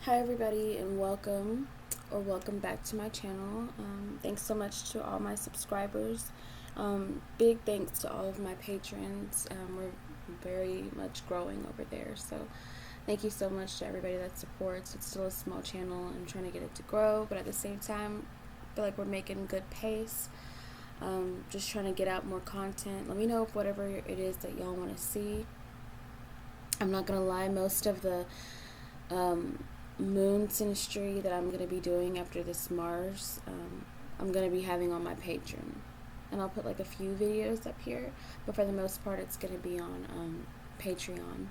Hi everybody, and welcome back to my channel. Thanks so much to all my subscribers. Big thanks to all of my patrons. We're very much growing over there, so thank you so much to everybody that supports. It's still a small channel. I'm trying to get it to grow, but at the same time, I feel like we're making good pace. Just trying to get out more content. Let me know if whatever it is that y'all want to see. I'm not gonna lie, most of the moon synastry that I'm going to be doing after this Mars, I'm going to be having on my Patreon. And I'll put like a few videos up here, but for the most part it's going to be on Patreon.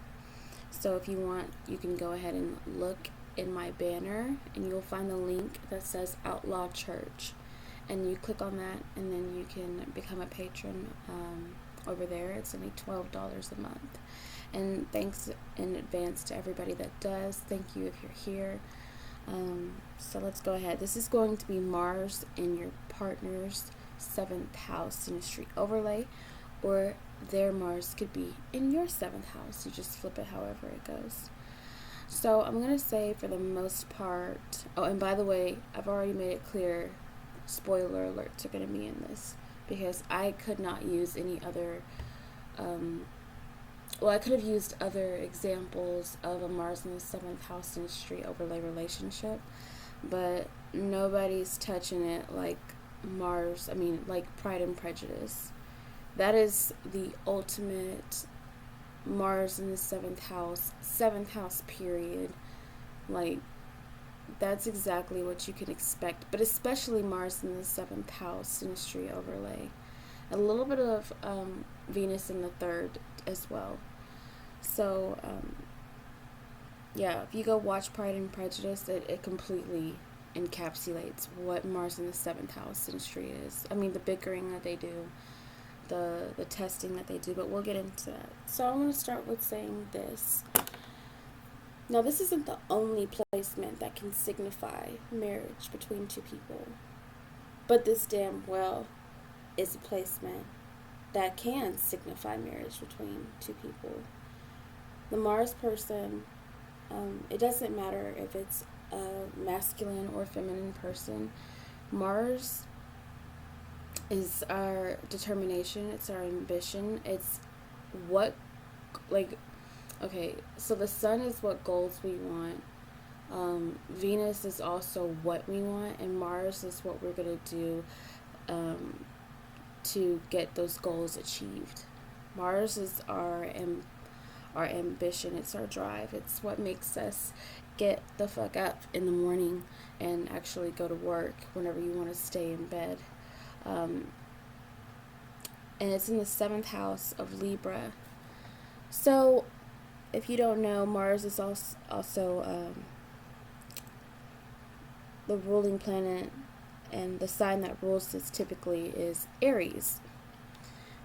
So if you want, you can go ahead and look in my banner and you'll find the link that says Outlaw Church. And you click on that and then you can become a patron over there. It's only $12 a month. And thanks in advance to everybody that does. Thank you if you're here. So let's go ahead. This is going to be Mars in your partner's 7th house synastry overlay, or their Mars could be in your 7th house. You just flip it however it goes. So I'm going to say for the most part, oh, and by the way, I've already made it clear, spoiler alerts are going to be in this, because I could not use any other I could have used other examples of a Mars in the 7th house synastry overlay relationship, but nobody's touching it like like Pride and Prejudice. That is the ultimate Mars in the 7th house period. Like, that's exactly what you can expect, but especially Mars in the 7th house synastry overlay. A little bit of Venus in the 3rd as well. So, yeah, if you go watch Pride and Prejudice, it completely encapsulates what Mars in the 7th house synastry is. I mean, the bickering that they do, the testing that they do, but we'll get into that. So I'm going to start with saying this. Now, this isn't the only placement that can signify marriage between two people, but this damn well is a placement that can signify marriage between two people. The Mars person, it doesn't matter if it's a masculine or feminine person. Mars is our determination, it's our ambition, it's what, okay, so the sun is what goals we want. Venus is also what we want, and Mars is what we're going to do to get those goals achieved. Mars is our ambition, it's our drive, it's what makes us get the fuck up in the morning and actually go to work whenever you want to stay in bed. And it's in the 7th house of Libra. So if you don't know, Mars is also the ruling planet, and the sign that rules this typically is Aries.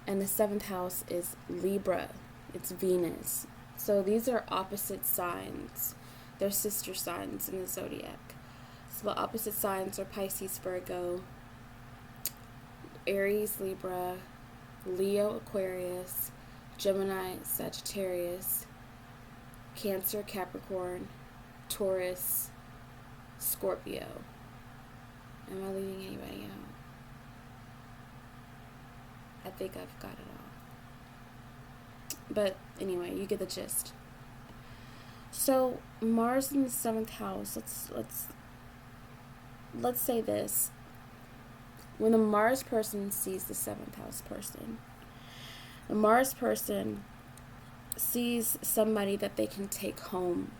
And the 7th house is Libra. It's Venus. So these are opposite signs. They're sister signs in the zodiac. So the opposite signs are Pisces, Virgo, Aries, Libra, Leo, Aquarius, Gemini, Sagittarius, Cancer, Capricorn, Taurus, Scorpio. Am I leaving anybody out? I think I've got it all. But anyway, you get the gist. So Mars in the 7th house. Let's say this. When the Mars person sees the 7th house person, the Mars person sees somebody that they can take home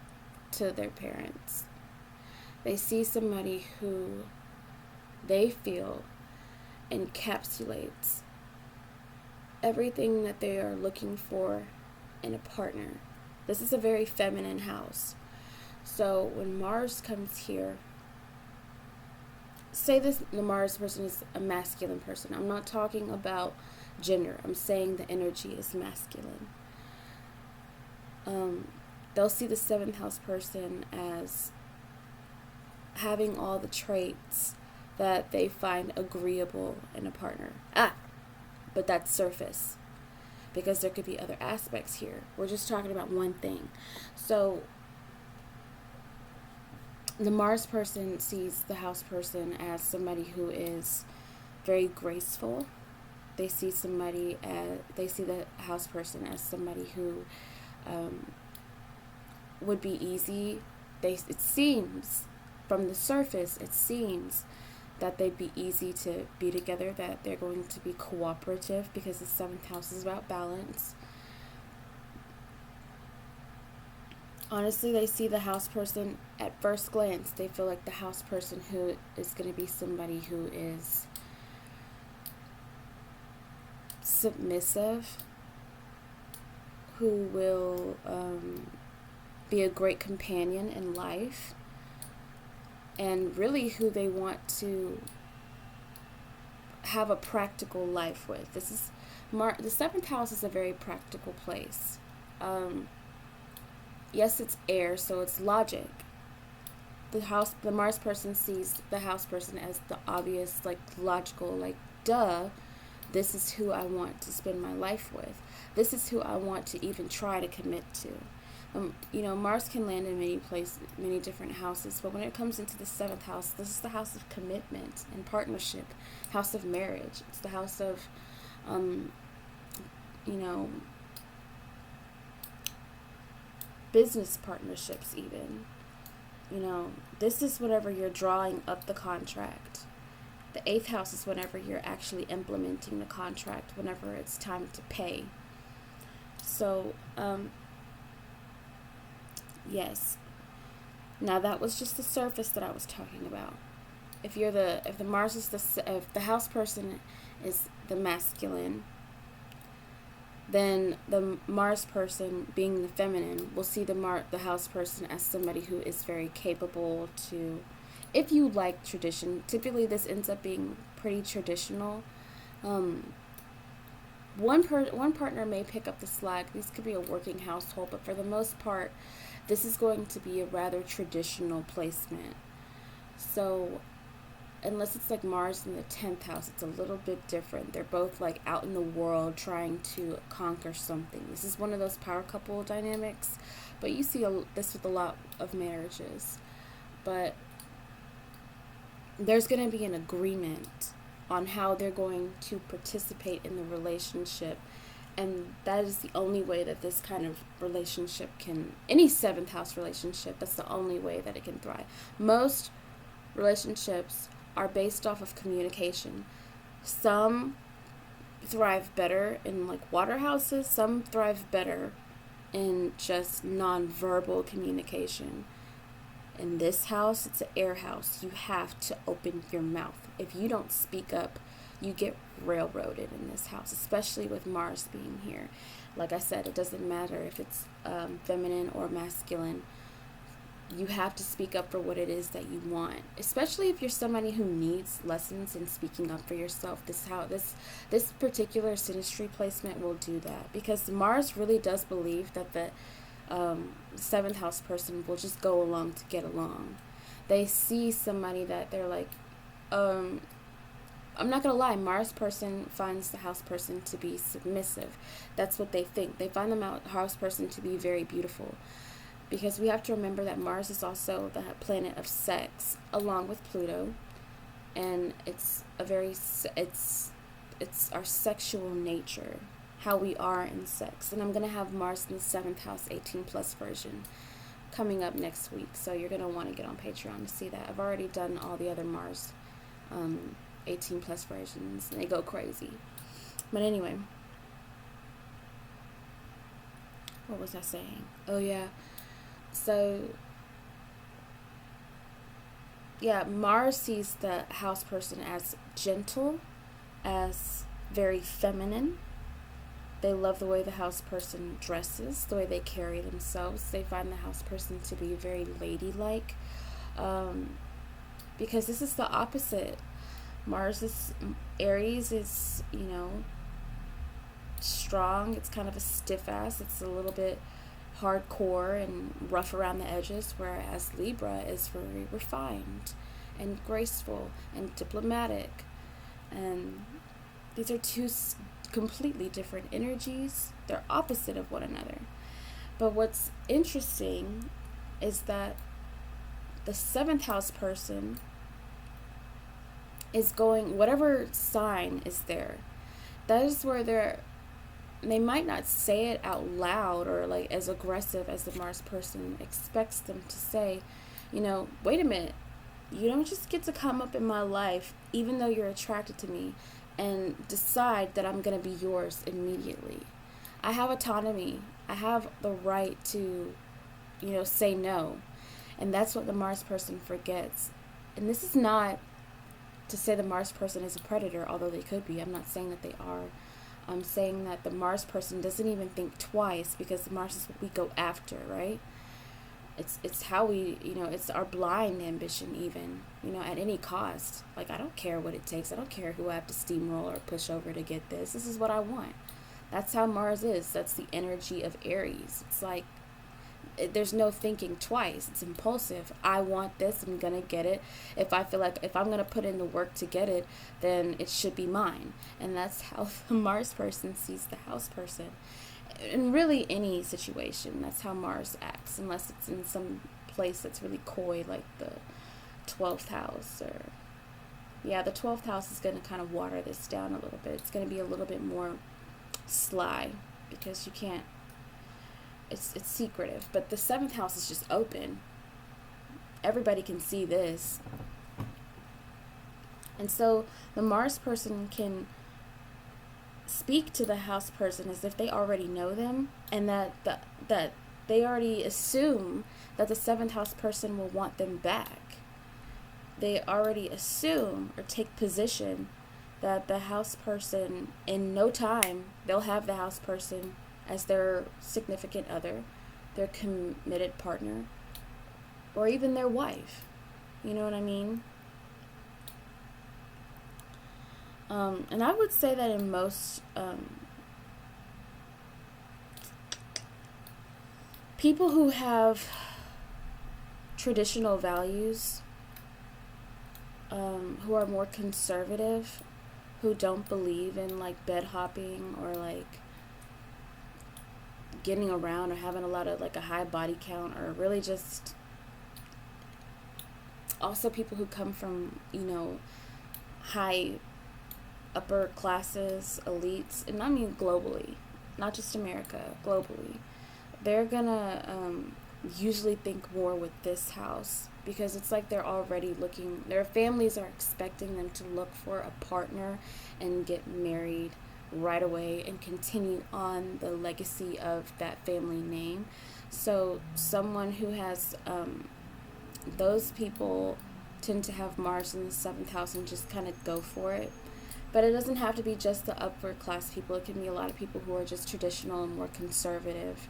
to their parents. They see somebody who they feel encapsulates everything that they are looking for in a partner. This is a very feminine house. So when Mars comes here, say the Mars person is a masculine person. I'm not talking about gender. I'm saying the energy is masculine. They'll see the 7th house person as having all the traits that they find agreeable in a partner. But that's surface, because there could be other aspects here. We're just talking about one thing. So The Mars person sees the house person as somebody who is very graceful. They see the house person as somebody who would be easy. It seems from the surface, it seems that they'd be easy to be together, that they're going to be cooperative, because the seventh house is about balance. Honestly, they see the house person at first glance. They feel like the house person who is going to be somebody who is submissive, who will be a great companion in life, and really who they want to have a practical life with. The seventh house is a very practical place. Yes, it's air, so it's logic. The Mars person sees the house person as the obvious, like, logical, like, duh, this is who I want to spend my life with. This is who I want to even try to commit to. Mars can land in many different houses, but when it comes into the seventh house, this is the house of commitment and partnership, house of marriage. It's the house of, business partnerships even. This is whenever you're drawing up the contract. The eighth house is whenever you're actually implementing the contract, whenever it's time to pay. So, yes. Now that was just the surface that I was talking about. If the house person is the masculine, then the Mars person, being the feminine, will see the house person as somebody who is very capable to, if you like tradition, typically this ends up being pretty traditional. One partner may pick up the slack. This could be a working household, but for the most part, this is going to be a rather traditional placement. So, unless it's like Mars in the 10th house, it's a little bit different. They're both like out in the world trying to conquer something. This is one of those power couple dynamics, but you see this with a lot of marriages. But there's going to be an agreement on how they're going to participate in the relationship, and that is the only way that this kind of relationship any seventh house relationship, that's the only way that it can thrive. Most relationships are based off of communication. Some thrive better in like water houses, some thrive better in just non-verbal communication. In this house, it's an air house. You have to open your mouth. If you don't speak up, you get railroaded in this house, especially with Mars being here. Like I said, it doesn't matter if it's feminine or masculine. You have to speak up for what it is that you want, especially if you're somebody who needs lessons in speaking up for yourself. This particular synastry placement will do that, because Mars really does believe that the seventh house person will just go along to get along. They see somebody that they're like, I'm not gonna lie, Mars person finds the house person to be submissive. That's what they think. They find the house person to be very beautiful, because we have to remember that Mars is also the planet of sex, along with Pluto, and it's our sexual nature, how we are in sex. And I'm going to have Mars in the 7th house 18 plus version coming up next week, so you're going to want to get on Patreon to see that. I've already done all the other Mars 18 plus versions, and they go crazy. But anyway, what was I saying? Oh yeah, so yeah, Mars sees the house person as gentle, as very feminine. They love the way the house person dresses, the way they carry themselves. They find the house person to be very ladylike, because this is the opposite. Aries is, strong. It's kind of a stiff ass. It's a little bit hardcore and rough around the edges, whereas Libra is very refined and graceful and diplomatic. And these are two completely different energies. They're opposite of one another. But what's interesting is that the seventh house person is going, whatever sign is there, that is where they might not say it out loud or like as aggressive as the Mars person expects them to say, wait a minute, you don't just get to come up in my life, even though you're attracted to me, and decide that I'm going to be yours immediately. I have autonomy. I have the right to, say no. And that's what the Mars person forgets. And this is not to say the Mars person is a predator, although they could be. I'm not saying that they are. I'm saying that the Mars person doesn't even think twice, because the Mars is what we go after, right? It's how we, it's our blind ambition even, at any cost. Like, I don't care what it takes. I don't care who I have to steamroll or push over to get this. This is what I want. That's how Mars is. That's the energy of Aries. It's like, there's no thinking twice. It's impulsive. I want this. I'm going to get it. If I feel like if I'm going to put in the work to get it, then it should be mine. And that's how the Mars person sees the house person. In really any situation, that's how Mars acts, unless it's in some place that's really coy, like the 12th house. Or the 12th house is going to kind of water this down a little bit. It's going to be a little bit more sly, because you can't, it's secretive. But the 7th house is just open. Everybody can see this. And so the Mars person can speak to the house person as if they already know them, and that they already assume that the 7th house person will want them back. They already assume or take position that the house person, in no time, they'll have the house person as their significant other, their committed partner, or even their wife. You know what I mean? And I would say that in most people who have traditional values, who are more conservative, who don't believe in like bed hopping or like getting around or having a lot of like a high body count, or really just also people who come from, high upper classes, elites, and I mean globally, not just America, globally, they're gonna usually think more with this house, because it's like they're already looking, their families are expecting them to look for a partner and get married right away and continue on the legacy of that family name. So someone who has those people tend to have Mars in the 7th house and just kind of go for it. But it doesn't have to be just the upper class people. It can be a lot of people who are just traditional and more conservative.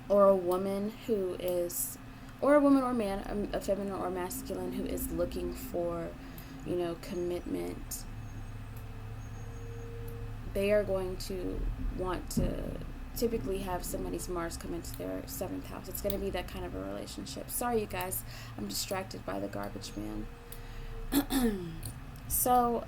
Or a woman who is, or a woman or man, a feminine or masculine, who is looking for, commitment. They are going to want to typically have somebody's Mars come into their 7th house. It's going to be that kind of a relationship. Sorry, you guys. I'm distracted by the garbage man. So,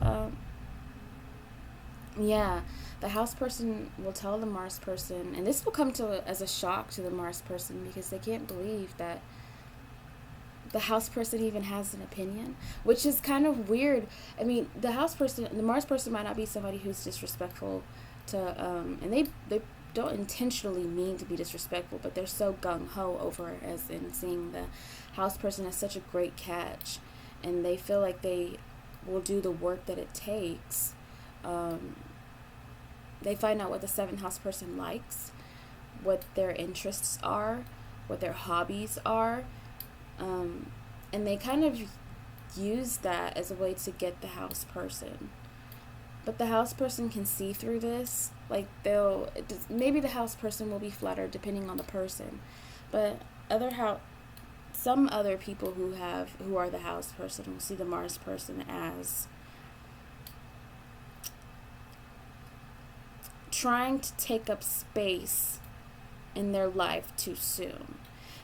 the house person will tell the Mars person, and this will come as a shock to the Mars person, because they can't believe that the house person even has an opinion, which is kind of weird. I mean, the Mars person might not be somebody who's disrespectful to, and they don't intentionally mean to be disrespectful, but they're so gung-ho over it, as in seeing the house person as such a great catch, and they feel like they will do the work that it takes. They find out what the 7th house person likes, what their interests are, what their hobbies are, and they kind of use that as a way to get the house person. But the house person can see through this. Like, maybe the house person will be flattered depending on the person, but some other people who are the house person will see the Mars person as trying to take up space in their life too soon.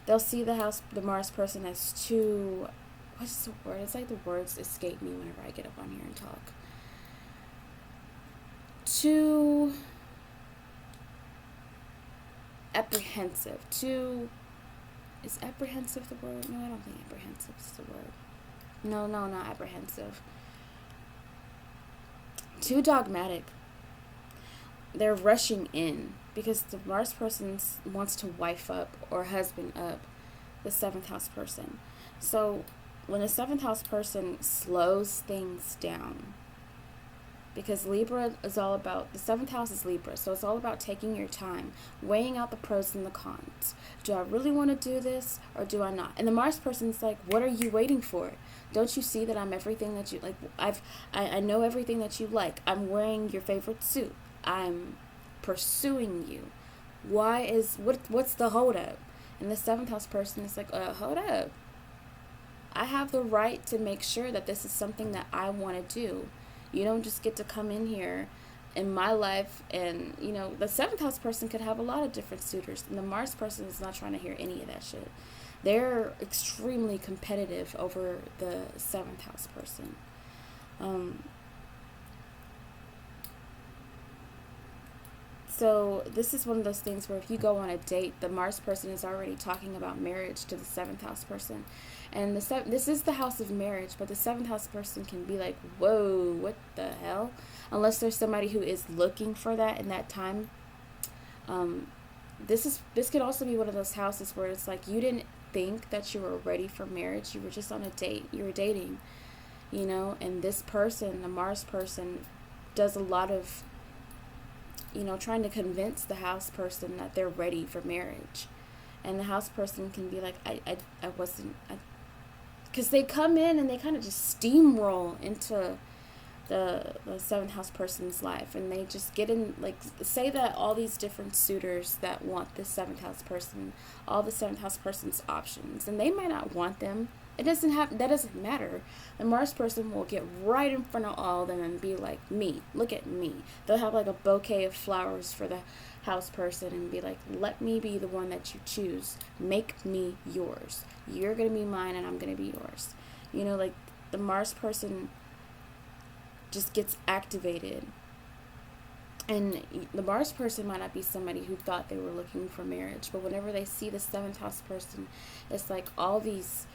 They'll see the Mars person as too, what's the word? It's like the words escape me whenever I get up on here and talk. Too apprehensive, too Is apprehensive the word? No, I don't think apprehensive is the word. No, not apprehensive. Too dogmatic. They're rushing in because the Mars person wants to wife up or husband up the 7th house person. So when the 7th house person slows things down, because Libra is all about, the 7th house is Libra, so it's all about taking your time, weighing out the pros and the cons. Do I really want to do this or do I not? And the Mars person's like, what are you waiting for? Don't you see that I'm everything that you like? I know everything that you like. I'm wearing your favorite suit. I'm pursuing you. What's the hold up? And the 7th house person is like, hold up. I have the right to make sure that this is something that I want to do. You don't just get to come in here in my life and, the 7th house person could have a lot of different suitors. And the Mars person is not trying to hear any of that shit. They're extremely competitive over the 7th house person. So this is one of those things where if you go on a date, the Mars person is already talking about marriage to the 7th house person. And this is the house of marriage, but the 7th house person can be like, whoa, what the hell? Unless there's somebody who is looking for that in that time. This could also be one of those houses where it's like you didn't think that you were ready for marriage. You were just on a date. You were dating, and this person, the Mars person, does a lot of trying to convince the house person that they're ready for marriage. And the house person can be like, I wasn't, because they come in and they kind of just steamroll into the 7th house person's life, and they just get in, like, say that all these different suitors that want the 7th house person, all the 7th house person's options, and they might not want them. That doesn't matter. The Mars person will get right in front of all of them and be like, me, look at me. They'll have like a bouquet of flowers for the house person and be like, let me be the one that you choose. Make me yours. You're going to be mine and I'm going to be yours. Like the Mars person just gets activated. And the Mars person might not be somebody who thought they were looking for marriage, but whenever they see the 7th house person, it's like all these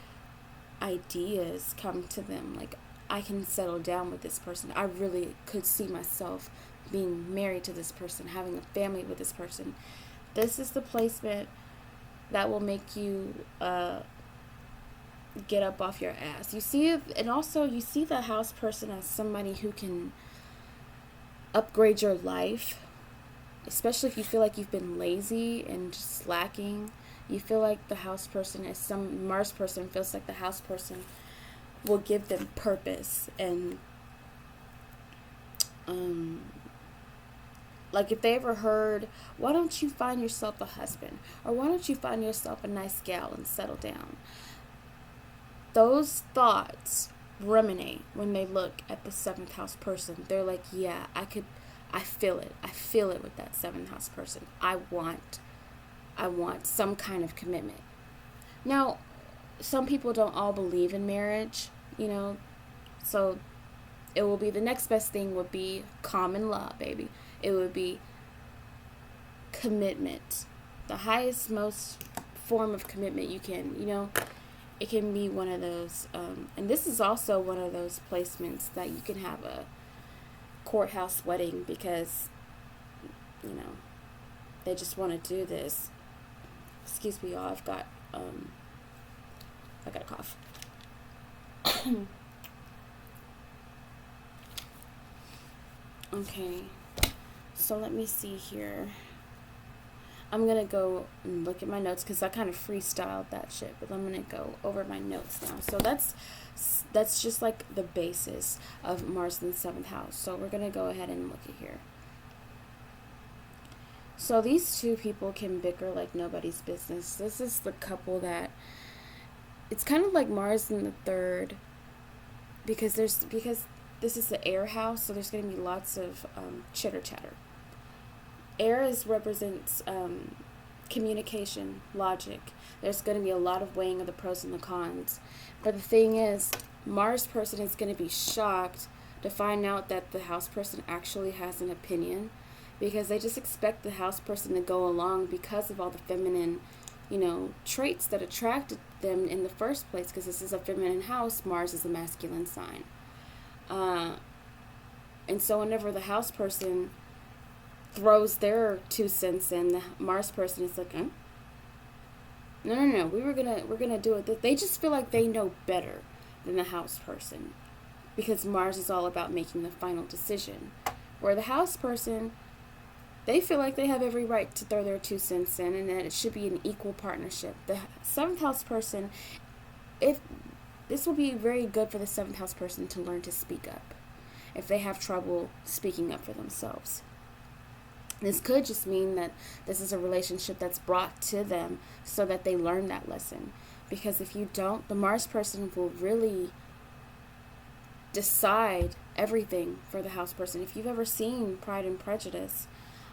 ideas come to them, like, I can settle down with this person. I really could see myself being married to this person, having a family with this person. This is the placement that will make you get up off your ass. You see the house person as somebody who can upgrade your life, especially if you feel like you've been lazy and just slacking. You feel like the house person is some Mars person feels like the house person will give them purpose. And like if they ever heard, why don't you find yourself a husband, or why don't you find yourself a nice gal and settle down, those thoughts ruminate when they look at the 7th house person. They're like, yeah, I feel it with that 7th house person. I want some kind of commitment. Now, some people don't all believe in marriage, so it will be, the next best thing would be common law, baby. It would be commitment. The highest, most form of commitment you can, it can be one of those, and this is also one of those placements that you can have a courthouse wedding because, they just want to do this. Excuse me, y'all. I got a cough. Okay, so let me see here. I'm gonna go and look at my notes because I kind of freestyled that shit, but I'm gonna go over my notes now. So that's just like the basis of Mars in the 7th house. So we're gonna go ahead and look at here. So these two people can bicker like nobody's business. This is the couple that, it's kind of like Mars in the 3rd, because this is the air house, so there's going to be lots of chitter chatter. Air represents communication, logic. There's going to be a lot of weighing of the pros and the cons. But the thing is, Mars person is going to be shocked to find out that the house person actually has an opinion, because they just expect the house person to go along because of all the feminine traits that attracted them in the first place, because this is a feminine house, Mars is a masculine sign. And so whenever the house person throws their 2 cents in, the Mars person is like, no, we're gonna do it. They just feel like they know better than the house person, because Mars is all about making the final decision. Where the house person, they feel like they have every right to throw their 2 cents in, and that it should be an equal partnership. The 7th house person, if this will be very good for the 7th house person to learn to speak up if they have trouble speaking up for themselves. This could just mean that this is a relationship that's brought to them so that they learn that lesson. Because if you don't, the Mars person will really decide everything for the house person. If you've ever seen Pride and Prejudice,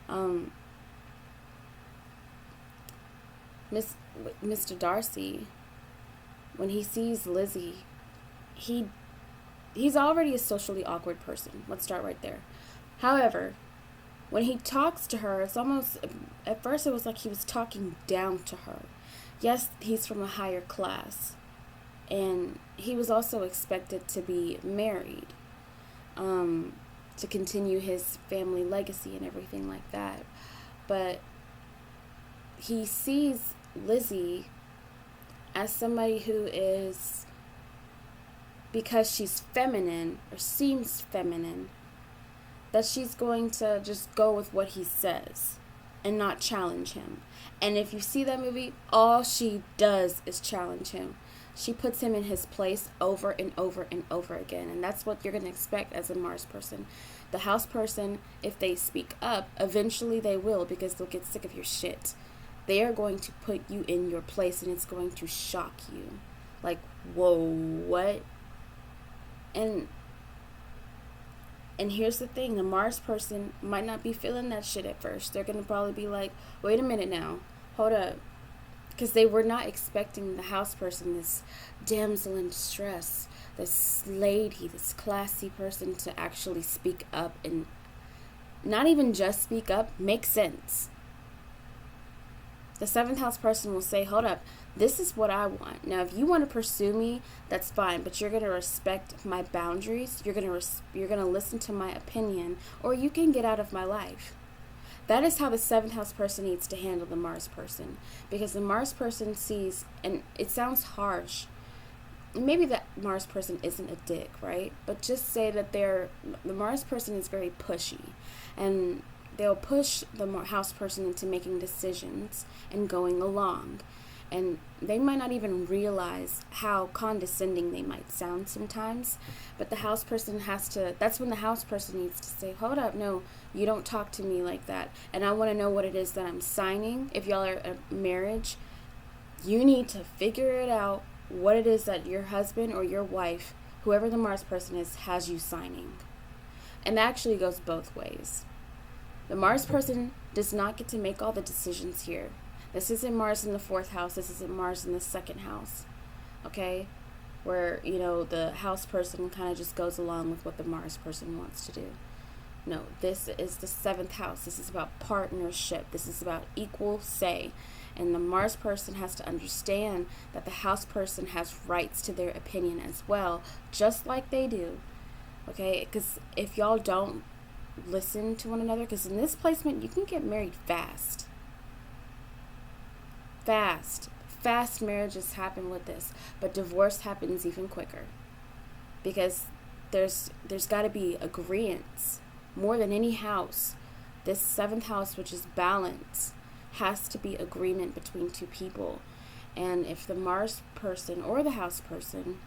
Mr. Darcy, when he sees Lizzie, he's already a socially awkward person. Let's start right there. However, when he talks to her, it's almost, at first it was like he was talking down to her. Yes, he's from a higher class, and he was also expected to be married, to continue his family legacy and everything like that. But he sees Lizzie as somebody who is, because she's feminine, or seems feminine, that she's going to just go with what he says and not challenge him. And if you see that movie, all she does is challenge him. She puts him in his place over and over and over again. And that's what you're going to expect as a Mars person. The house person, if they speak up, eventually they will, because they'll get sick of your shit. They are going to put you in your place, and it's going to shock you. Like, whoa, what? And here's the thing, the Mars person might not be feeling that shit at first. They're going to probably be like, wait a minute now, hold up. Because they were not expecting the house person, this damsel in distress, this lady, this classy person, to actually speak up, and not even just speak up, make sense. The 7th house person will say, hold up, this is what I want. Now, if you want to pursue me, that's fine, but you're going to respect my boundaries. You're going to listen to my opinion, or you can get out of my life. That is how the 7th house person needs to handle the Mars person, because the Mars person sees, and it sounds harsh, maybe the Mars person isn't a dick, right? But just say that the Mars person is very pushy, and they'll push the house person into making decisions and going along. And they might not even realize how condescending they might sound sometimes. But the house person that's when the house person needs to say, hold up, no, you don't talk to me like that. And I want to know what it is that I'm signing. If y'all are a marriage, you need to figure it out, what it is that your husband or your wife, whoever the Mars person is, has you signing. And that actually goes both ways. The Mars person does not get to make all the decisions here. This isn't Mars in the 4th house. This isn't Mars in the 2nd house. Okay? Where, the house person kind of just goes along with what the Mars person wants to do. No, this is the 7th house. This is about partnership. This is about equal say. And the Mars person has to understand that the house person has rights to their opinion as well, just like they do. Okay? Because if y'all don't listen to one another, because in this placement, you can get married fast. Fast marriages happen with this, but divorce happens even quicker, because there's got to be agreements more than any house. This 7th house, which is balance, has to be agreement between two people. And if the Mars person or the house person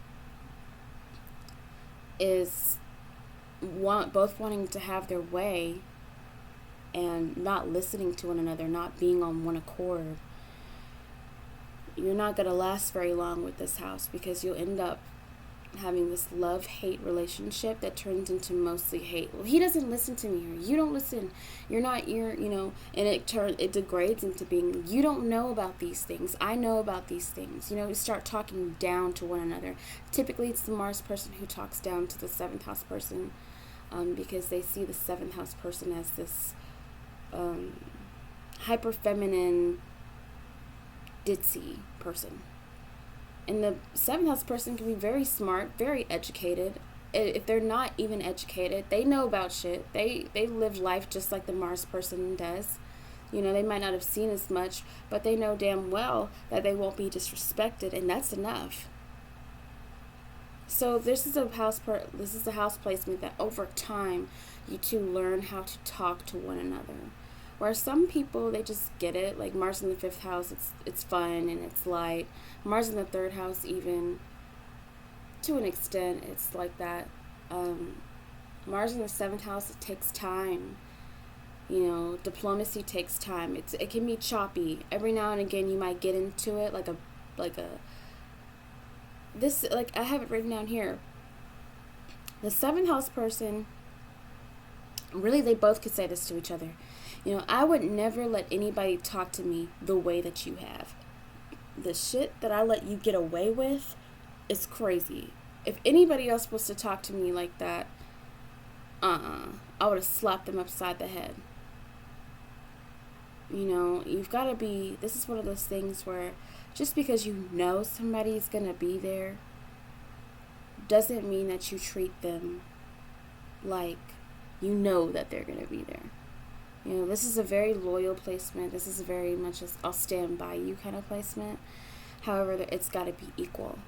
is both wanting to have their way and not listening to one another, not being on one accord, you're not going to last very long with this house, because you'll end up having this love-hate relationship that turns into mostly hate. Well, he doesn't listen to me, or you don't listen. And it degrades into being, you don't know about these things. I know about these things. You start talking down to one another. Typically, it's the Mars person who talks down to the 7th house person, because they see the 7th house person as this hyper feminine, ditzy person. And the seventh house person can be very smart, very educated. If they're not even educated, they know about shit. They live life just like the Mars person does. You know, they might not have seen as much, but they know damn well that they won't be disrespected, and that's enough. So this is a house placement that over time you two learn how to talk to one another. Where some people, they just get it, like Mars in the fifth house, it's fun and it's light. Mars in the third house, even to an extent, it's like that. Mars in the seventh house, it takes time. You know, diplomacy takes time. It can be choppy. Every now and again, you might get into it like I have it written down here. The seventh house person, really, they both could say this to each other. You know, I would never let anybody talk to me the way that you have. The shit that I let you get away with is crazy. If anybody else was to talk to me like that, I would have slapped them upside the head. You know, you've got to be, this is one of those things where just because you know somebody's going to be there doesn't mean that you treat them like you know that they're going to be there. You know, this is a very loyal placement. This is very much a I'll stand by you kind of placement. However, it's got to be equal.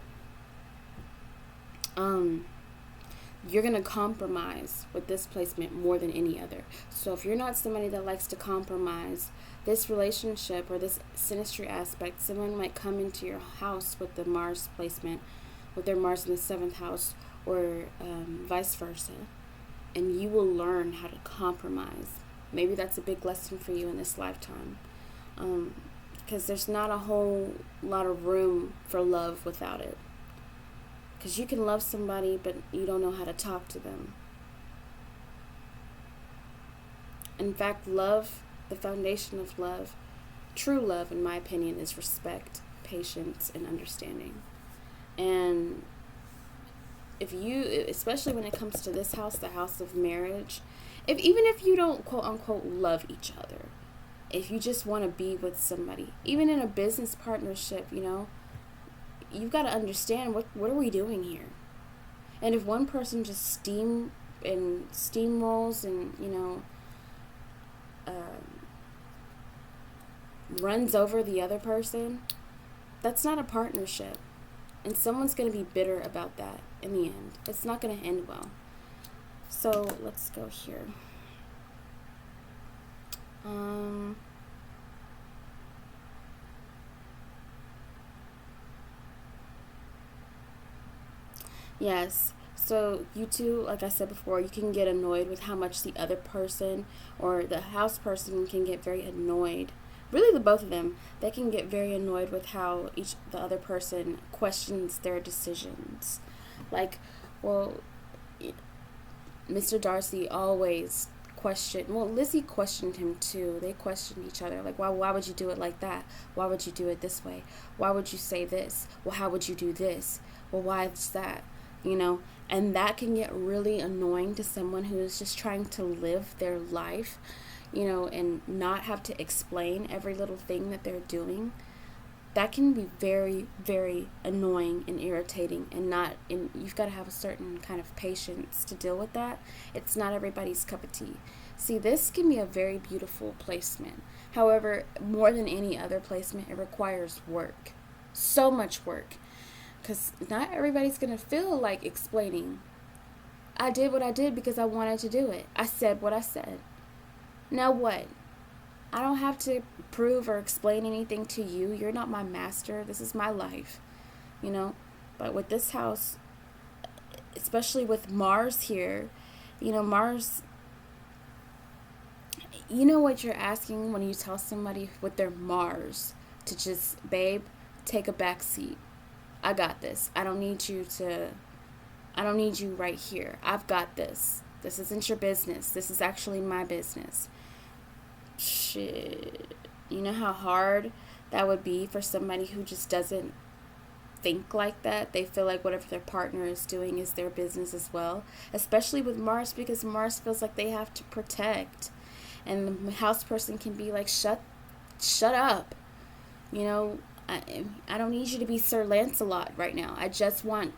You're going to compromise with this placement more than any other. So if you're not somebody that likes to compromise, this relationship or this synastry aspect, someone might come into your house with the Mars placement, with their Mars in the seventh house, or vice versa. And you will learn how to compromise. Maybe that's a big lesson for you in this lifetime. Because there's not a whole lot of room for love without it. Because you can love somebody, but you don't know how to talk to them. In fact, love, the foundation of love, true love, in my opinion, is respect, patience, and understanding. And if you, especially when it comes to this house, the house of marriage, even if you don't quote unquote love each other, if you just want to be with somebody, even in a business partnership, you know, you've got to understand what are we doing here. And if one person just steamrolls and, you know, runs over the other person, that's not a partnership. And someone's going to be bitter about that in the end. It's not going to end well. So let's go here. Yes. So you two, like I said before, you can get annoyed with how much the other person or the house person can get very annoyed. Really, the both of them, they can get very annoyed with how the other person questions their decisions. Like, well, Mr. Darcy always questioned. Well, Lizzie questioned him too. They questioned each other. Like, why would you do it like that? Why would you do it this way? Why would you say this? Well, how would you do this? Well, why is that? You know, and that can get really annoying to someone who is just trying to live their life, you know, and not have to explain every little thing that they're doing. That can be very, very annoying and irritating, and you've got to have a certain kind of patience to deal with that. It's not everybody's cup of tea. See, this can be a very beautiful placement. However, more than any other placement, it requires work. So much work. Because not everybody's going to feel like explaining. I did what I did because I wanted to do it. I said what I said. Now what? I don't have to prove or explain anything to you. You're not my master. This is my life. You know? But with this house, especially with Mars here, you know, Mars, you know what you're asking when you tell somebody with their Mars to just, babe, take a back seat. I got this. I don't need you right here. I've got this. This isn't your business. This is actually my business. Shit. You know how hard that would be for somebody who just doesn't think like that? They feel like whatever their partner is doing is their business as well. Especially with Mars, because Mars feels like they have to protect. And the house person can be like, shut up. You know, I don't need you to be Sir Lancelot right now. I just want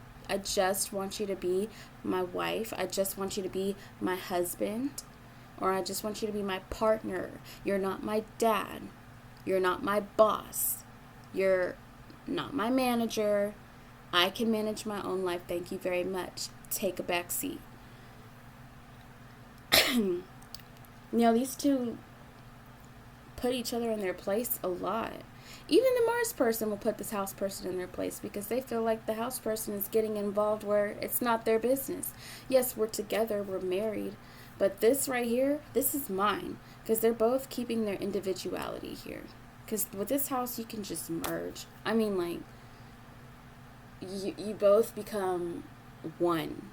you to be my wife. I just want you to be my husband, or I just want you to be my partner. You're not my dad. You're not my boss. You're not my manager. I can manage my own life. Thank you very much. Take a back seat. These two put each other in their place a lot. Even the Mars person will put this house person in their place because they feel like the house person is getting involved where it's not their business. Yes, we're together, we're married, but this right here, this is mine, because they're both keeping their individuality here. Because with this house, you can just merge. I mean, like, you both become one.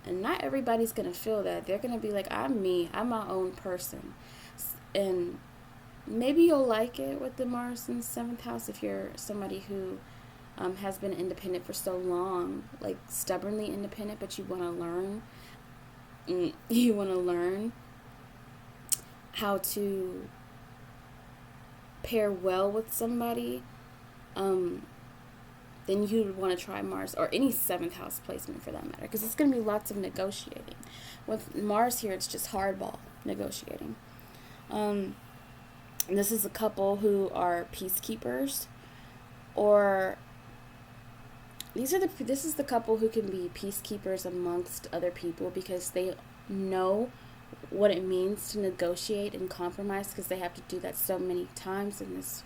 And not everybody's going to feel that. They're going to be like, I'm me. I'm my own person. And maybe you'll like it with the Mars in the 7th house if you're somebody who has been independent for so long, like stubbornly independent, but you want to learn. You want to learn how to pair well with somebody. Then you would want to try Mars, or any 7th house placement for that matter, because it's going to be lots of negotiating. With Mars here, it's just hardball negotiating. This is a couple who are peacekeepers, or this is the couple who can be peacekeepers amongst other people because they know what it means to negotiate and compromise, because they have to do that so many times in this,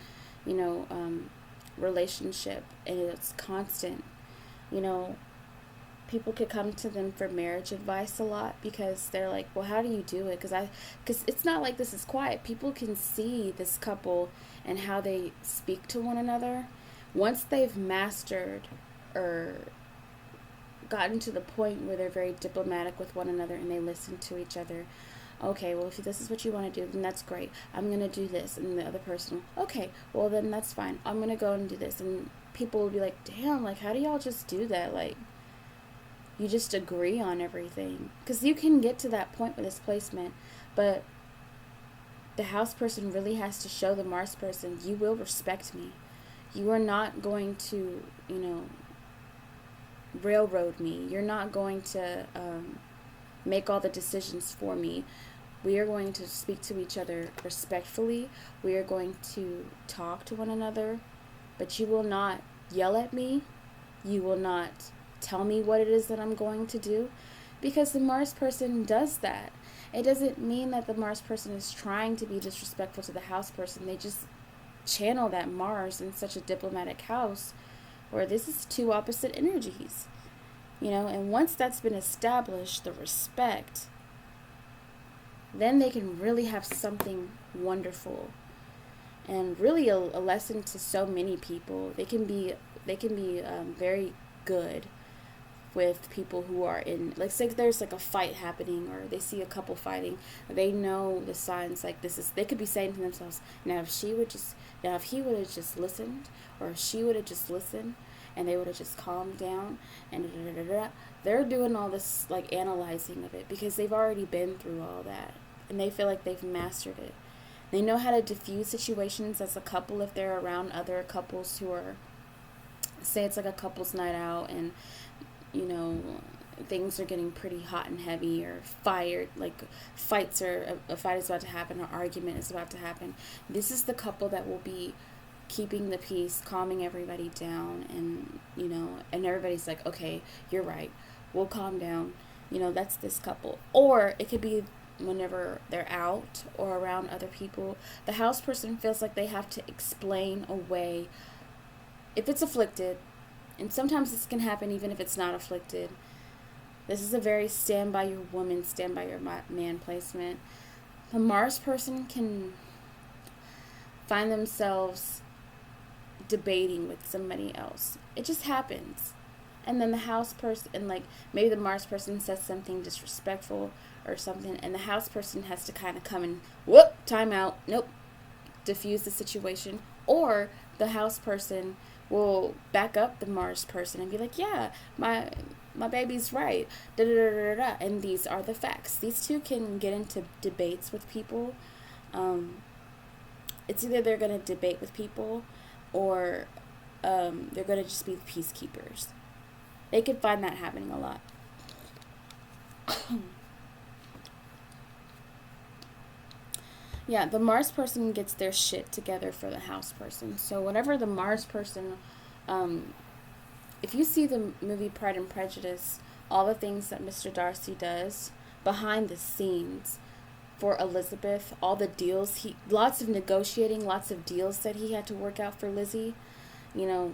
relationship, and it's constant. People could come to them for marriage advice a lot because they're like, well, how do you do it? Because it's not like this is quiet. People can see this couple and how they speak to one another. Once they've mastered or gotten to the point where they're very diplomatic with one another and they listen to each other. Okay, well, if this is what you want to do, then that's great. I'm going to do this. And the other person, okay, well, then that's fine. I'm going to go and do this. And people will be like, damn, like, how do y'all just do that? Like, you just agree on everything. Because you can get to that point with this placement, but the house person really has to show the Mars person, you will respect me. You are not going to, railroad me. You're not going to make all the decisions for me. We are going to speak to each other respectfully. We are going to talk to one another, but you will not yell at me. You will not tell me what it is that I'm going to do, because the Mars person does that. It doesn't mean that the Mars person is trying to be disrespectful to the house person. They just channel that Mars in such a diplomatic house where this is two opposite energies. And once that's been established, the respect, then they can really have something wonderful and really a lesson to so many people. They can be very good with people who are in, like, say there's like a fight happening or they see a couple fighting. They know the signs, like, they could be saying to themselves, now if he would have just listened, or if she would have just listened, and they would have just calmed down, and they're doing all this, like, analyzing of it because they've already been through all that, and they feel like they've mastered it. They know how to diffuse situations as a couple if they're around other couples who are, say it's like a couple's night out, and, things are getting pretty hot and heavy, or fired, like a fight is about to happen, or argument is about to happen. This is the couple that will be keeping the peace, calming everybody down, and and everybody's like, okay, you're right, we'll calm down. That's this couple. Or it could be whenever they're out or around other people, the house person feels like they have to explain away if it's afflicted, and sometimes this can happen even if it's not afflicted. This is a very stand by your woman, stand by your man placement. The Mars person can find themselves debating with somebody else. It just happens. And then the house person, and like maybe the Mars person says something disrespectful or something, and the house person has to kind of come and time out, nope, diffuse the situation. Or the house person will back up the Mars person and be like, yeah, my baby's right, da da da da da, and these are the facts. These two can get into debates with people. It's either they're going to debate with people or they're going to just be peacekeepers. They could find that happening a lot. Yeah, the Mars person gets their shit together for the house person. So whenever the Mars person, if you see the movie Pride and Prejudice, all the things that Mr. Darcy does behind the scenes for Elizabeth, all the deals, lots of negotiating, lots of deals that he had to work out for Lizzie, you know,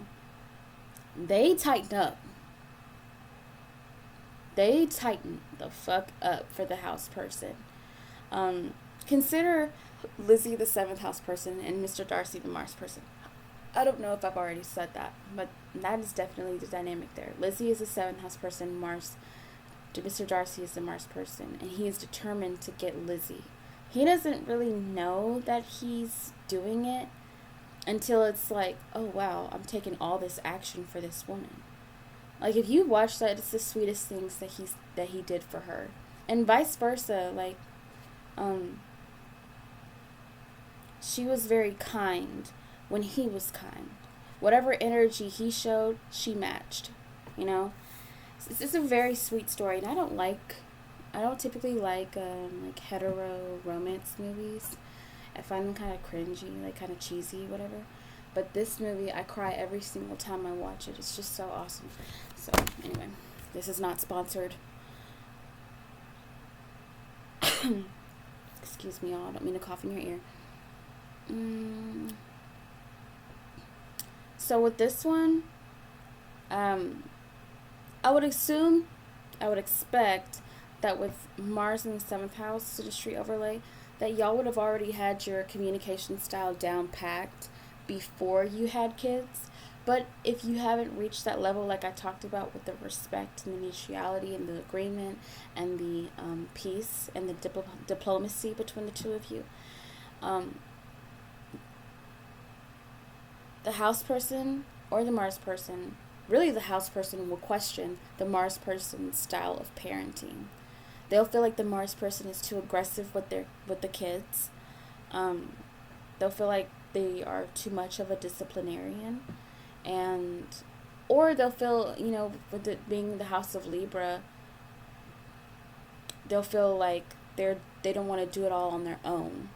they tightened up. They tightened the fuck up for the house person. Consider Lizzie the 7th house person and Mr. Darcy the Mars person. I don't know if I've already said that, but that is definitely the dynamic there. Lizzie is the 7th house person, Mr. Darcy is the Mars person, and he is determined to get Lizzie. He doesn't really know that he's doing it until it's like, oh wow, I'm taking all this action for this woman. Like, if you watch that, it's the sweetest things that he did for her, and vice versa. Like, she was very kind when he was kind. Whatever energy he showed, she matched. You know, it's a very sweet story, and I don't typically like hetero romance movies. I find them kind of cringy, like kind of cheesy, whatever. But this movie, I cry every single time I watch it. It's just so awesome. So anyway, this is not sponsored. Excuse me, y'all. I don't mean to cough in your ear. So with this one, I would expect that with Mars in the 7th house, Synastry overlay, that y'all would have already had your communication style down packed before you had kids. But if you haven't reached that level, like I talked about with the respect and the mutuality and the agreement and the peace and the diplomacy between the two of you, the house person or the Mars person, really the house person, will question the Mars person's style of parenting. They'll feel like the Mars person is too aggressive with the kids. They'll feel like they are too much of a disciplinarian, or they'll feel, with it being the house of Libra, they'll feel like they don't want to do it all on their own.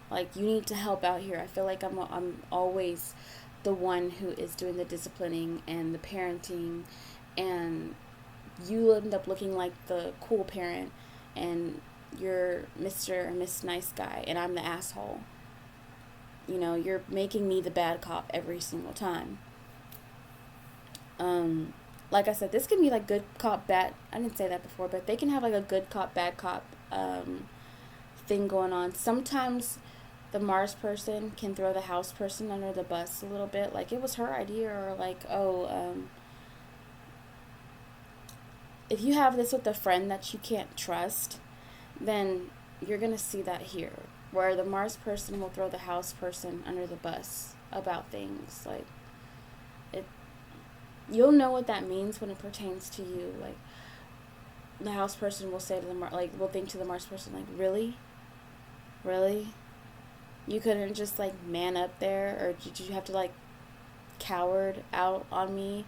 Like, you need to help out here. I feel like I'm always the one who is doing the disciplining and the parenting, and you end up looking like the cool parent, and you're Mr. or Miss Nice Guy, and I'm the asshole. You're making me the bad cop every single time. Like I said, this can be like good cop, bad. I didn't say that before, but they can have like a good cop, bad cop thing going on. Sometimes the Mars person can throw the house person under the bus a little bit, like it was her idea, or like, if you have this with a friend that you can't trust, then you're going to see that here, where the Mars person will throw the house person under the bus about things. Like, you'll know what that means when it pertains to you. Like, the house person will say to will think to the Mars person, like, really? You couldn't just, like, man up there, or did you have to, like, coward out on me?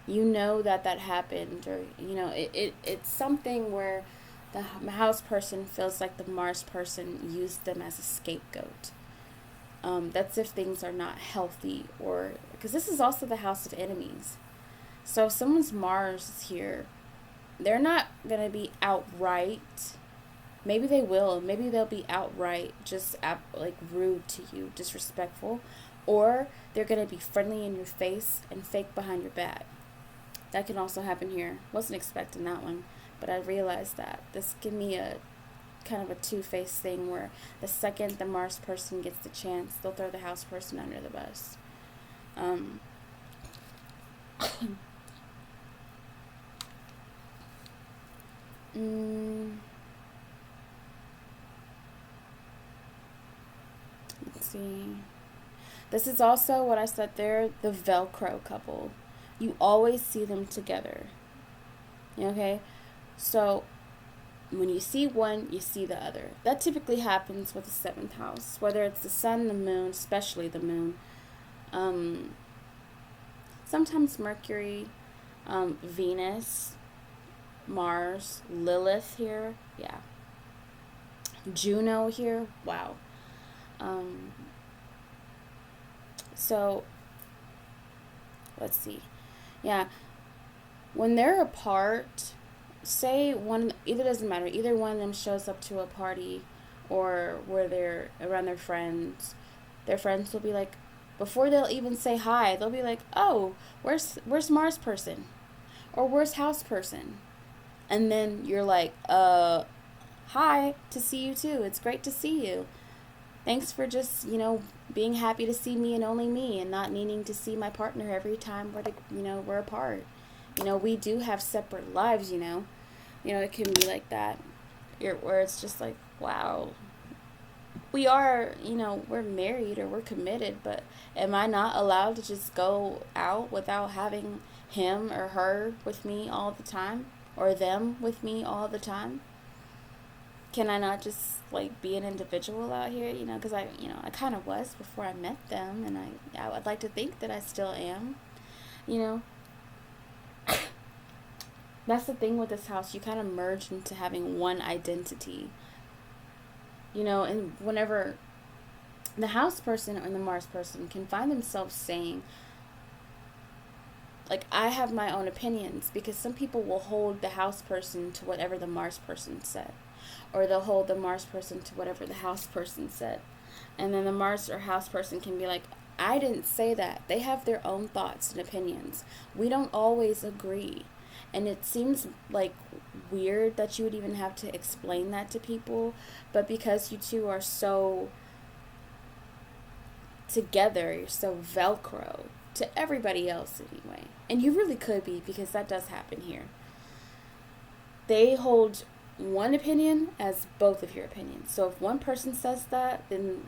You know that happened, or, it's something where the house person feels like the Mars person used them as a scapegoat. That's if things are not healthy, or, because this is also the house of enemies. So if someone's Mars is here, they're not going to be outright, maybe they will, maybe they'll be outright just like rude to you, disrespectful, or they're going to be friendly in your face and fake behind your back. That can also happen here. Wasn't expecting that one, but I realized that this give me a kind of a two-faced thing, where the second the Mars person gets the chance, they'll throw the house person under the bus. Let's see. This is also what I said there, the Velcro couple. You always see them together. Okay? So, when you see one, you see the other. That typically happens with the 7th house. Whether it's the sun, the moon, especially the moon, Um, Sometimes Mercury, Venus, Mars, Lilith here. Yeah. Juno here. Wow. Um, so, let's see. Yeah. When they're apart, say one, either doesn't matter, either one of them shows up to a party or where they're around their friends will be like, before they'll even say hi, they'll be like, oh, where's Mars person? Or where's house person? And then you're like, hi, to see you too. It's great to see you. Thanks for just, being happy to see me and only me and not needing to see my partner every time we're apart. We do have separate lives, it can be like that. Where it's just like, wow, we are, we're married or we're committed, but am I not allowed to just go out without having him or her with me all the time? Or them with me all the time? Can I not just like be an individual out here? Because I kind of was before I met them, and I would like to think that I still am. You know, that's the thing with this house. You kind of merge into having one identity. And whenever the house person or the Mars person can find themselves saying, like, I have my own opinions, because some people will hold the house person to whatever the Mars person said, or they'll hold the Mars person to whatever the house person said, and then the Mars or house person can be like, I didn't say that. They have their own thoughts and opinions. We don't always agree. And it seems like weird that you would even have to explain that to people, but because you two are so together, you're so velcro to everybody else anyway. And you really could be, because that does happen here. They hold one opinion as both of your opinions. So if one person says that, then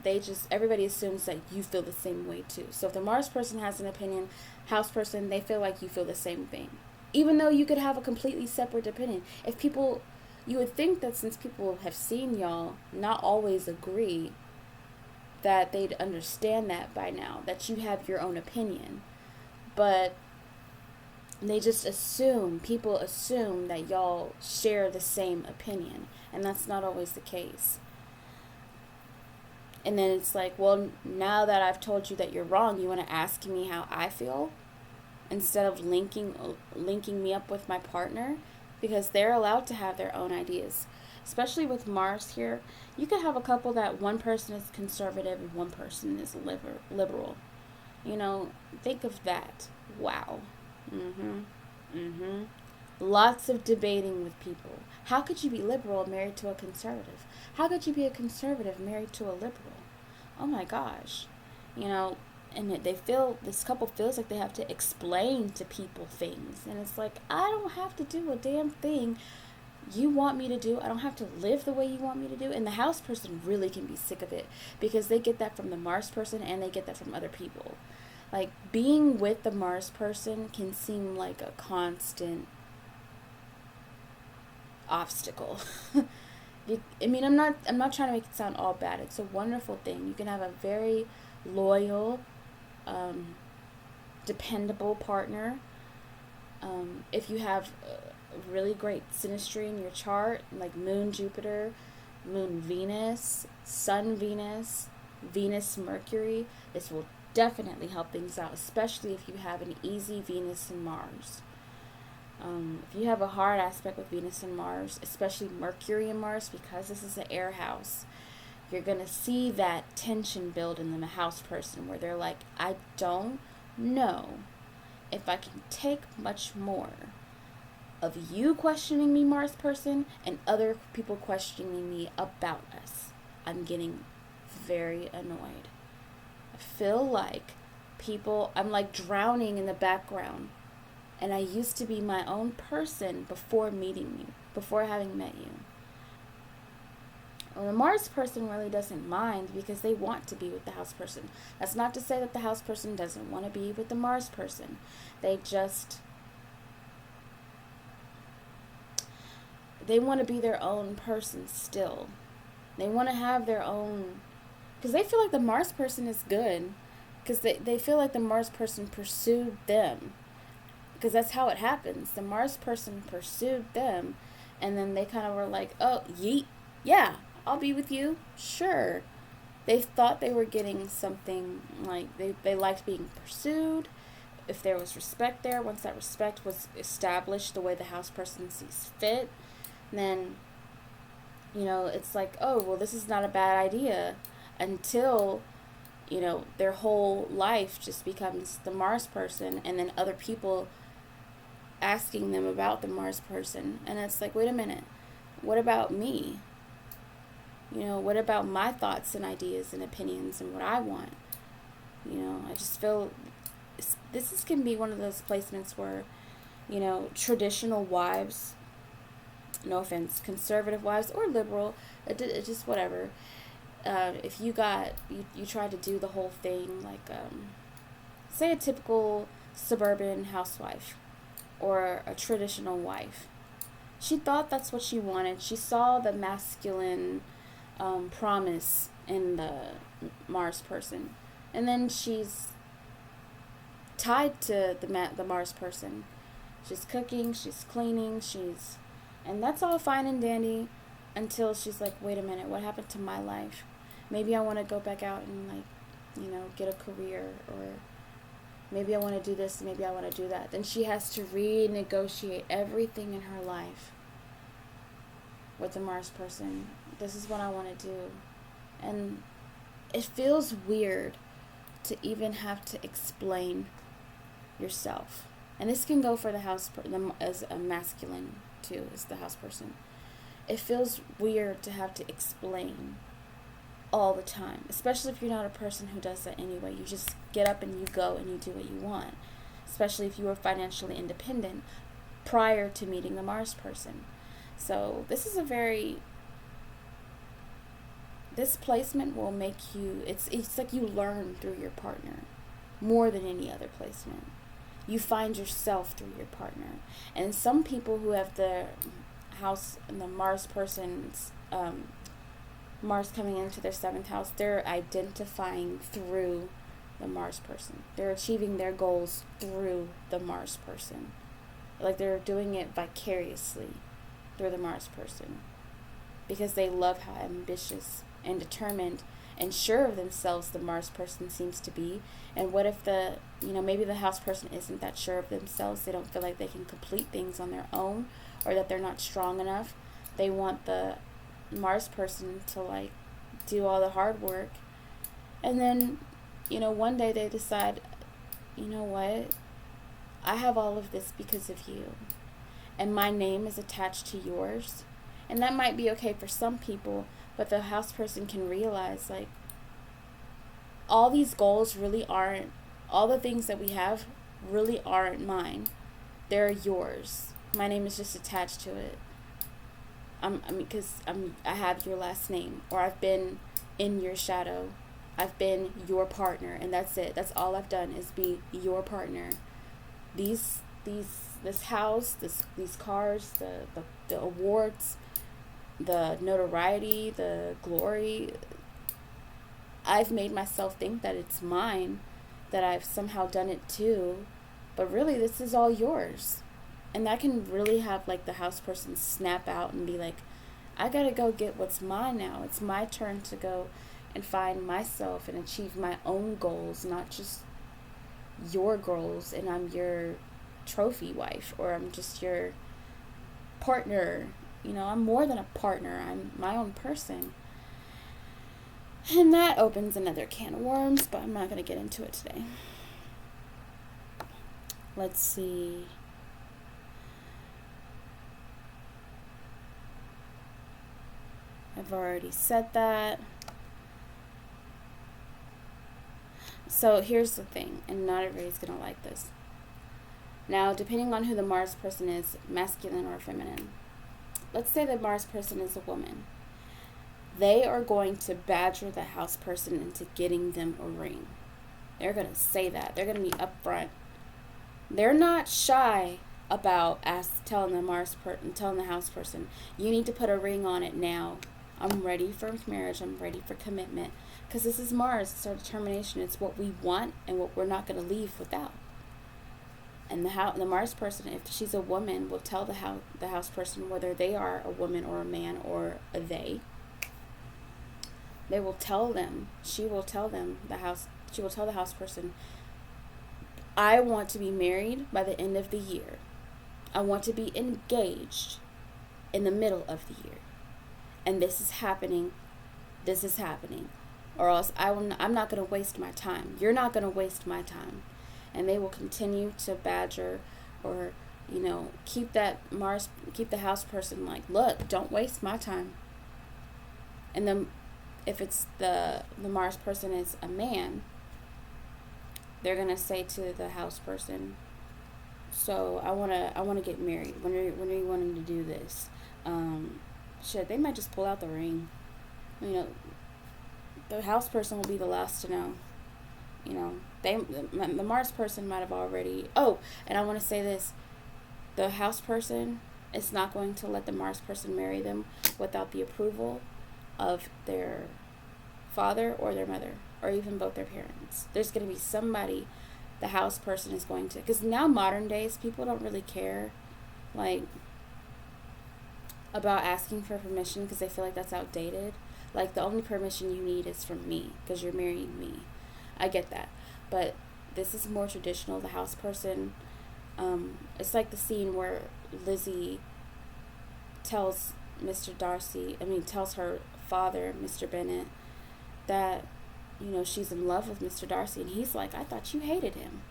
everybody assumes that you feel the same way too. So if the Mars person has an opinion, house person, they feel like you feel the same thing. Even though you could have a completely separate opinion. You would think that since people have seen y'all not always agree, that they'd understand that by now, that you have your own opinion. But they just people assume that y'all share the same opinion, and that's not always the case. And then it's like, well, now that I've told you that you're wrong, you want to ask me how I feel instead of linking me up with my partner, because they're allowed to have their own ideas. Especially with Mars here, you could have a couple that one person is conservative and one person is liberal. Think of that. Wow. Lots of debating with people. How could you be liberal married to a conservative? How could you be a conservative married to a liberal? Oh my gosh. And this couple feels like they have to explain to people things. And it's like, I don't have to do a damn thing you want me to do. I don't have to live the way you want me to do. And the house person really can be sick of it, because they get that from the Mars person and they get that from other people. Like, being with the Mars person can seem like a constant obstacle. I'm not trying to make it sound all bad. It's a wonderful thing. You can have a very loyal, dependable partner. If you have really great synastry in your chart, like Moon Jupiter, Moon Venus, Sun Venus, Venus Mercury, this will definitely help things out, especially if you have an easy Venus and Mars. If you have a hard aspect with Venus and Mars, especially Mercury and Mars, because this is an air house, you're going to see that tension build in the house person, where they're like, I don't know if I can take much more of you questioning me, Mars person, and other people questioning me about us. I'm getting very annoyed. I feel like I'm like drowning in the background, and I used to be my own person before meeting you, before having met you. Well, the Mars person really doesn't mind, because they want to be with the house person. That's not to say that the house person doesn't want to be with the Mars person. They want to be their own person still. They want to have their own, because they feel like the Mars person is good, because they feel like the Mars person pursued them, because that's how it happens. The Mars person pursued them, and then they kind of were like, oh, yeet, yeah, I'll be with you, sure. They thought they were getting something, like they liked being pursued. If there was respect there, once that respect was established the way the house person sees fit, then, it's like, oh, well, this is not a bad idea, until, their whole life just becomes the Mars person, and then other people asking them about the Mars person. And it's like, wait a minute, what about me? What about my thoughts and ideas and opinions and what I want? I just feel this can be one of those placements where, traditional wives, no offense, conservative wives or liberal, it just whatever. If you tried to do the whole thing, like, say a typical suburban housewife or a traditional wife. She thought that's what she wanted. She saw the masculine promise in the Mars person, and then she's tied to the Mars person. She's cooking, she's cleaning, and that's all fine and dandy until she's like, wait a minute, what happened to my life? Maybe I want to go back out and, like, get a career, or maybe I want to do this, maybe I want to do that. Then she has to renegotiate everything in her life with the Mars person. This is what I want to do. And it feels weird to even have to explain yourself. And this can go for the house as a masculine too, as the house person. It feels weird to have to explain all the time, especially if you're not a person who does that anyway. You just get up and you go and you do what you want, especially if you were financially independent prior to meeting the Mars person. So this placement will make you, it's like you learn through your partner more than any other placement. You find yourself through your partner. And some people who have the house and the Mars person's Mars coming into their 7th house, they're identifying through the Mars person. They're achieving their goals through the Mars person. Like, they're doing it vicariously through the Mars person, because they love how ambitious and determined and sure of themselves the Mars person seems to be. And what if maybe the house person isn't that sure of themselves? They don't feel like they can complete things on their own, or that they're not strong enough. They want the Mars person to, like, do all the hard work. And then, one day they decide, you know what? I have all of this because of you. And my name is attached to yours. And that might be okay for some people, but the house person can realize, like, all these goals really aren't, all the things that we have really aren't mine. They're yours. My name is just attached to it. I have your last name, or I've been in your shadow. I've been your partner, and that's it. That's all I've done is be your partner. This house, these cars, the awards, the notoriety, the glory, I've made myself think that it's mine, that I've somehow done it too, but really this is all yours. And that can really have, like, the house person snap out and be like, I gotta go get what's mine now. It's my turn to go and find myself and achieve my own goals, not just your goals, and I'm your trophy wife, or I'm just your partner. I'm more than a partner. I'm my own person. And that opens another can of worms, but I'm not going to get into it today. Let's see. I've already said that. So here's the thing, and not everybody's going to like this. Now, depending on who the Mars person is, masculine or feminine, let's say the Mars person is a woman. They are going to badger the house person into getting them a ring. They're going to say that. They're going to be upfront. They're not shy about telling the house person, you need to put a ring on it now. I'm ready for marriage. I'm ready for commitment. Because this is Mars. It's our determination. It's what we want and what we're not going to leave without. And the Mars person, if she's a woman, will tell the house person whether they are a woman or a man or a they. They will tell them. She will tell them She will tell the house person, I want to be married by the end of the year. I want to be engaged in the middle of the year. And this is happening. This is happening. Or else I'm not going to waste my time. You're not going to waste my time. And they will continue to badger or, keep the house person like, look, don't waste my time. And then if it's the Mars person is a man, they're going to say to the house person, so I want to get married. When are you wanting to do this? They might just pull out the ring. The house person will be the last to know. The Mars person might have already. Oh, and I want to say this: the house person is not going to let the Mars person marry them without the approval of their father or their mother, or even both their parents. There's going to be somebody the house person is going to, because now modern days people don't really care about asking for permission because they feel like that's outdated. The only permission you need is from me because you're marrying me. I get that, but this is more traditional. The house person, it's like the scene where Lizzie tells tells her father, Mr. Bennett, that she's in love with Mr. Darcy, and he's like, I thought you hated him.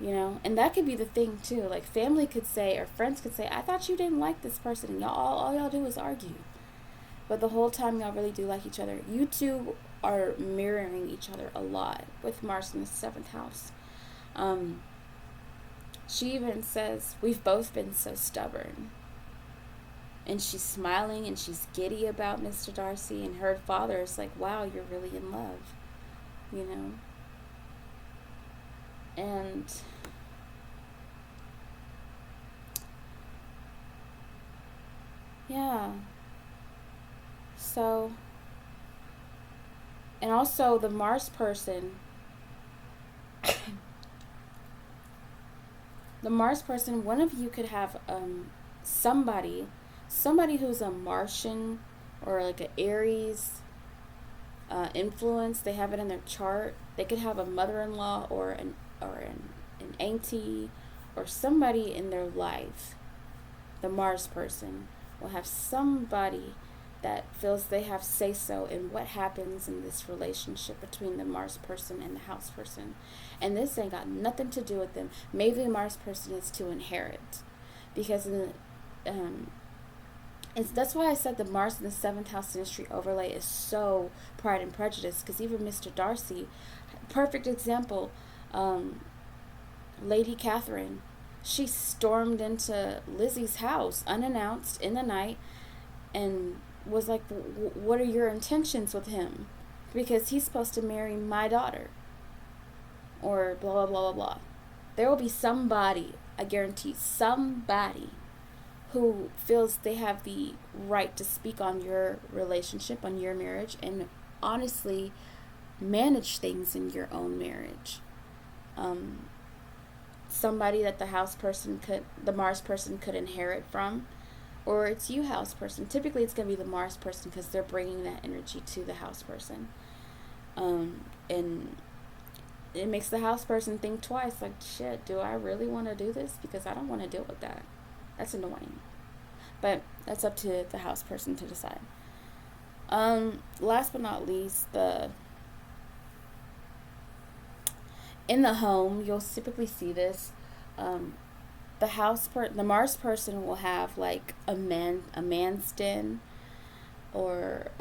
And that could be the thing too. Family could say, or friends could say, I thought you didn't like this person, and all y'all do is argue. But the whole time y'all really do like each other. You two are mirroring each other a lot with Mars in the 7th house. She even says, we've both been so stubborn. And she's smiling and she's giddy about Mr. Darcy, and her father is like, wow, you're really in love, And yeah. So, and also the Mars person, one of you could have somebody who's a Martian or an Aries influence. They have it in their chart. They could have a mother-in-law or an auntie or somebody in their life. The Mars person will have somebody that feels they have say-so in what happens in this relationship between the Mars person and the house person. And this ain't got nothing to do with them. Maybe the Mars person is to inherit. Because that's why I said the Mars in the 7th house Synastry overlay is so Pride and Prejudice. Because even Mr. Darcy, perfect example, Lady Catherine, she stormed into Lizzie's house unannounced in the night and was like, what are your intentions with him? Because he's supposed to marry my daughter. Or blah, blah, blah, blah, blah. There will be somebody, I guarantee, somebody who feels they have the right to speak on your relationship, on your marriage, and honestly manage things in your own marriage. Somebody that the Mars person could inherit from, or it's you, house person. Typically it's going to be the Mars person because they're bringing that energy to the house person. And it makes the house person think twice, shit, do I really want to do this? Because I don't want to deal with that. That's annoying. But that's up to the house person to decide. Last but not least, in the home, you'll typically see this. The Mars person will have a man's den or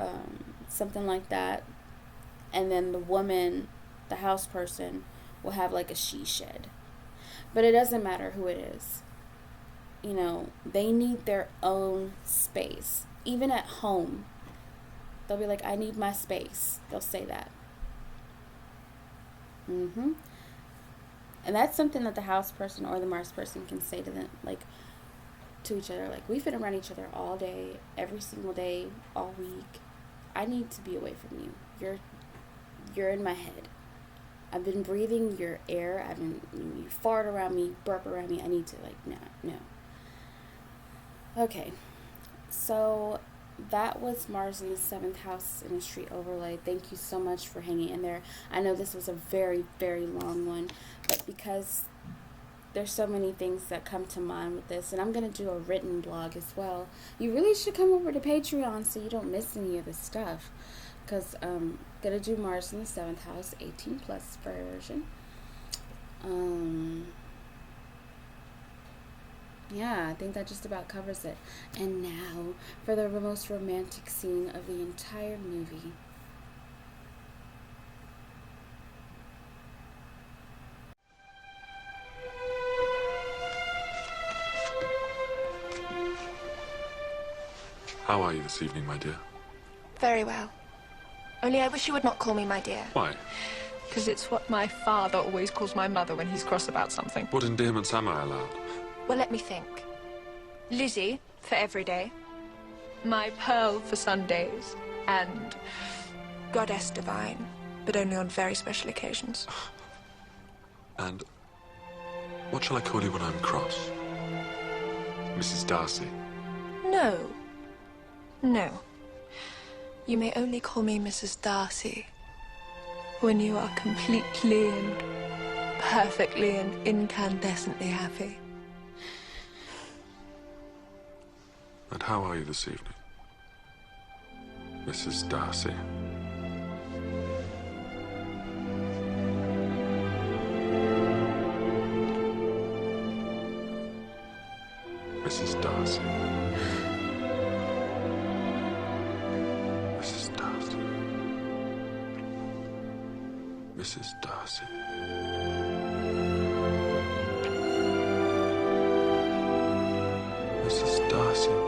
something like that, and then the woman, the house person, will have a she shed. But it doesn't matter who it is. They need their own space. Even at home, they'll be like, I need my space. They'll say that. And that's something that the house person or the Mars person can say to them, to each other, we've been around each other all day, every single day, all week. I need to be away from you. you're in my head. I've been breathing your air. You fart around me, burp around me. I need to, like, no. Okay. So that was Mars in the 7th house Synastry overlay. Thank you so much for hanging in there. I know this was a very, very long one, but because there's so many things that come to mind with this, and I'm going to do a written blog as well. You really should come over to Patreon so you don't miss any of this stuff, because I'm going to do Mars in the 7th house, 18 plus version. Yeah, I think that just about covers it. And now for the most romantic scene of the entire movie. How are you this evening, my dear? Very well. Only I wish you would not call me my dear. Why? Because it's what my father always calls my mother when he's cross about something. What endearments am I allowed? Well, let me think. Lizzie for every day. My Pearl for Sundays. And Goddess Divine, but only on very special occasions. And what shall I call you when I'm cross? Mrs. Darcy? No. No. You may only call me Mrs. Darcy when you are completely and perfectly and incandescently happy. And how are you this evening, Mrs. Darcy? Mrs. Darcy. Mrs. Darcy. Mrs. Darcy. Mrs. Darcy.